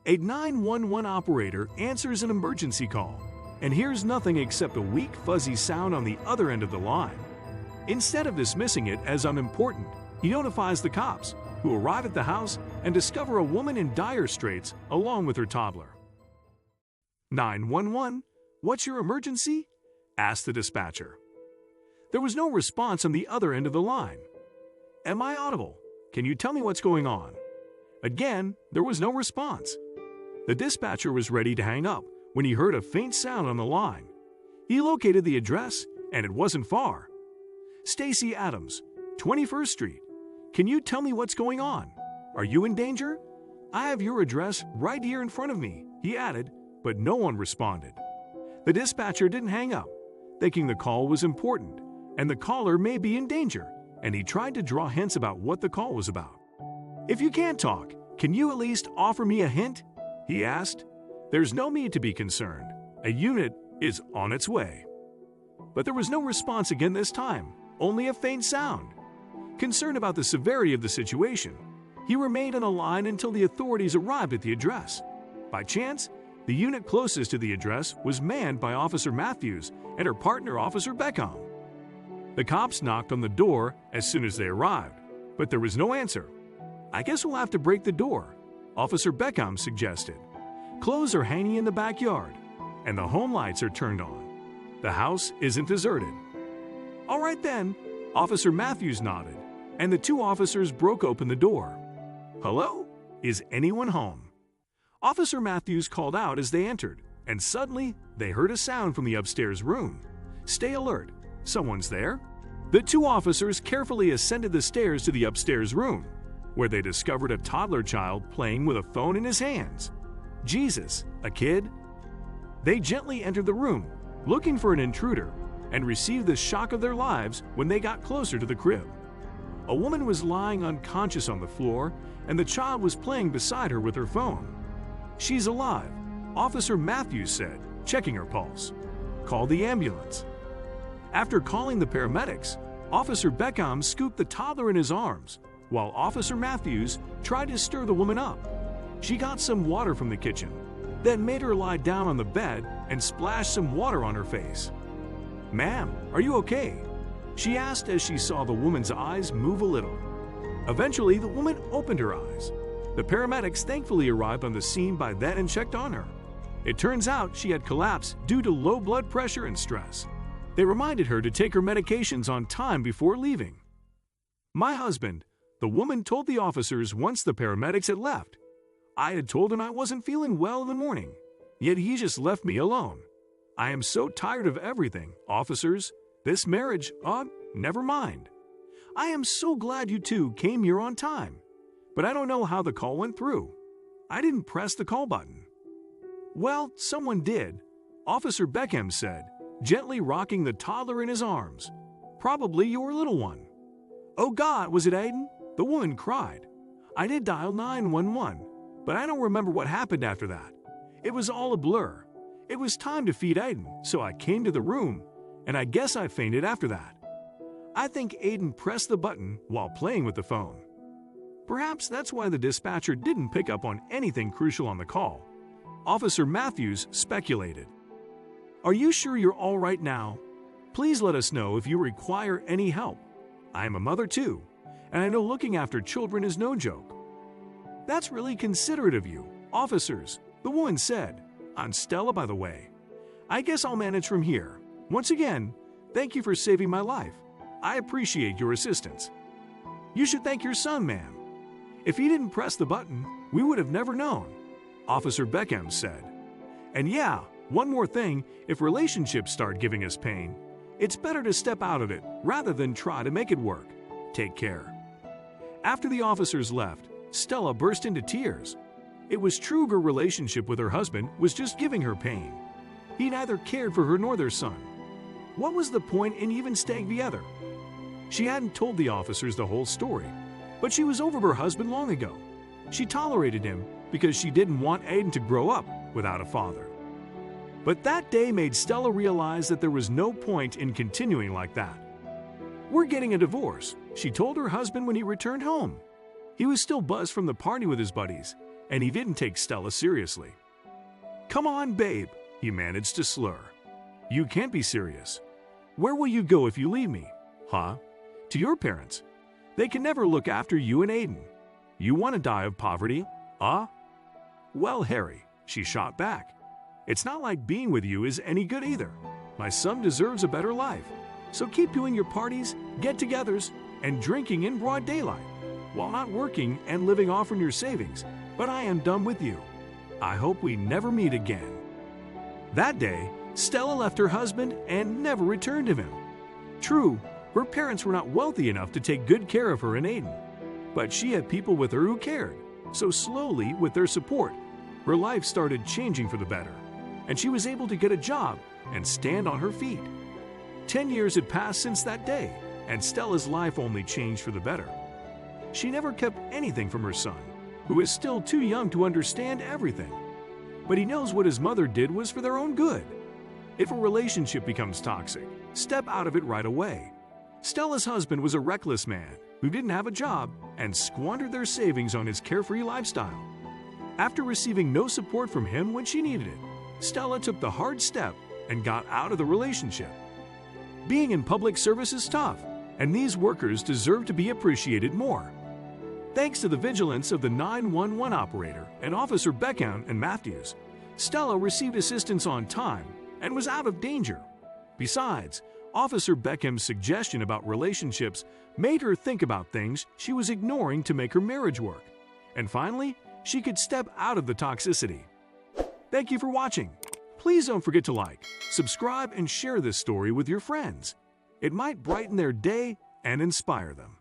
A 911 operator answers an emergency call and hears nothing except a weak, fuzzy sound on the other end of the line. Instead of dismissing it as unimportant, he notifies the cops, who arrive at the house and discover a woman in dire straits along with her toddler. 911, what's your emergency? Asked the dispatcher. There was no response on the other end of the line. Am I audible? Can you tell me what's going on? Again, there was no response. The dispatcher was ready to hang up when he heard a faint sound on the line. He located the address, and it wasn't far. Stacy Adams, 21st Street. Can you tell me what's going on? Are you in danger? I have your address right here in front of me, he added, but no one responded. The dispatcher didn't hang up, thinking the call was important, and the caller may be in danger, and he tried to draw hints about what the call was about. If you can't talk, can you at least offer me a hint? He asked. There's no need to be concerned. A unit is on its way. But there was no response again this time, only a faint sound. Concerned about the severity of the situation, he remained on the line until the authorities arrived at the address. By chance, the unit closest to the address was manned by Officer Matthews and her partner, Officer Beckham. The cops knocked on the door as soon as they arrived, but there was no answer. I guess we'll have to break the door, Officer Beckham suggested. Clothes are hanging in the backyard, and the home lights are turned on. The house isn't deserted. All right then, Officer Matthews nodded, and the two officers broke open the door. Hello? Is anyone home? Officer Matthews called out as they entered, and suddenly they heard a sound from the upstairs room. Stay alert. Someone's there. The two officers carefully ascended the stairs to the upstairs room, where they discovered a toddler child playing with a phone in his hands. Jesus, a kid? They gently entered the room, looking for an intruder, and received the shock of their lives when they got closer to the crib. A woman was lying unconscious on the floor, and the child was playing beside her with her phone. She's alive, Officer Matthews said, checking her pulse. Call the ambulance. After calling the paramedics, Officer Beckham scooped the toddler in his arms, while Officer Matthews tried to stir the woman up. She got some water from the kitchen, then made her lie down on the bed and splashed some water on her face. Ma'am, are you okay? She asked as she saw the woman's eyes move a little. Eventually, the woman opened her eyes. The paramedics thankfully arrived on the scene by then and checked on her. It turns out she had collapsed due to low blood pressure and stress. They reminded her to take her medications on time before leaving. My husband, the woman told the officers once the paramedics had left. I had told him I wasn't feeling well in the morning, yet he just left me alone. I am so tired of everything, officers. This marriage, never mind. I am so glad you two came here on time, but I don't know how the call went through. I didn't press the call button. Well, someone did, Officer Beckham said, gently rocking the toddler in his arms. Probably your little one. Oh God, was it Aiden? The woman cried. I did dial 911, but I don't remember what happened after that. It was all a blur. It was time to feed Aiden, so I came to the room, and I guess I fainted after that. I think Aiden pressed the button while playing with the phone. Perhaps that's why the dispatcher didn't pick up on anything crucial on the call, Officer Matthews speculated. Are you sure you're all right now? Please let us know if you require any help. I am a mother too, and I know looking after children is no joke. That's really considerate of you, officers, the woman said. I'm Stella, by the way. I guess I'll manage from here. Once again, thank you for saving my life. I appreciate your assistance. You should thank your son, ma'am. If he didn't press the button, we would have never known, Officer Beckham said. And yeah, one more thing, if relationships start giving us pain, it's better to step out of it rather than try to make it work. Take care. After the officers left, Stella burst into tears. It was true her relationship with her husband was just giving her pain. He neither cared for her nor their son. What was the point in even staying together? She hadn't told the officers the whole story, but she was over her husband long ago. She tolerated him because she didn't want Aiden to grow up without a father. But that day made Stella realize that there was no point in continuing like that. We're getting a divorce, she told her husband when he returned home. He was still buzzed from the party with his buddies, and he didn't take Stella seriously. "Come on, babe," he managed to slur. "You can't be serious. Where will you go if you leave me? Huh? To your parents. They can never look after you and Aiden. You want to die of poverty? Huh?" "Well, Harry," she shot back, "it's not like being with you is any good either. My son deserves a better life. So keep doing your parties, get-togethers, and drinking in broad daylight, while not working and living off on your savings. But I am done with you. I hope we never meet again." That day, Stella left her husband and never returned to him. True, her parents were not wealthy enough to take good care of her and Aiden, but she had people with her who cared. So slowly, with their support, her life started changing for the better, and she was able to get a job and stand on her feet. 10 years had passed since that day, and Stella's life only changed for the better. She never kept anything from her son, who is still too young to understand everything. But he knows what his mother did was for their own good. If a relationship becomes toxic, step out of it right away. Stella's husband was a reckless man who didn't have a job and squandered their savings on his carefree lifestyle. After receiving no support from him when she needed it, Stella took the hard step and got out of the relationship. Being in public service is tough, and these workers deserve to be appreciated more. Thanks to the vigilance of the 911 operator and Officer Beckham and Matthews, Stella received assistance on time and was out of danger. Besides, Officer Beckham's suggestion about relationships made her think about things she was ignoring to make her marriage work. And finally, she could step out of the toxicity. Thank you for watching. Please don't forget to like, subscribe, and share this story with your friends. It might brighten their day and inspire them.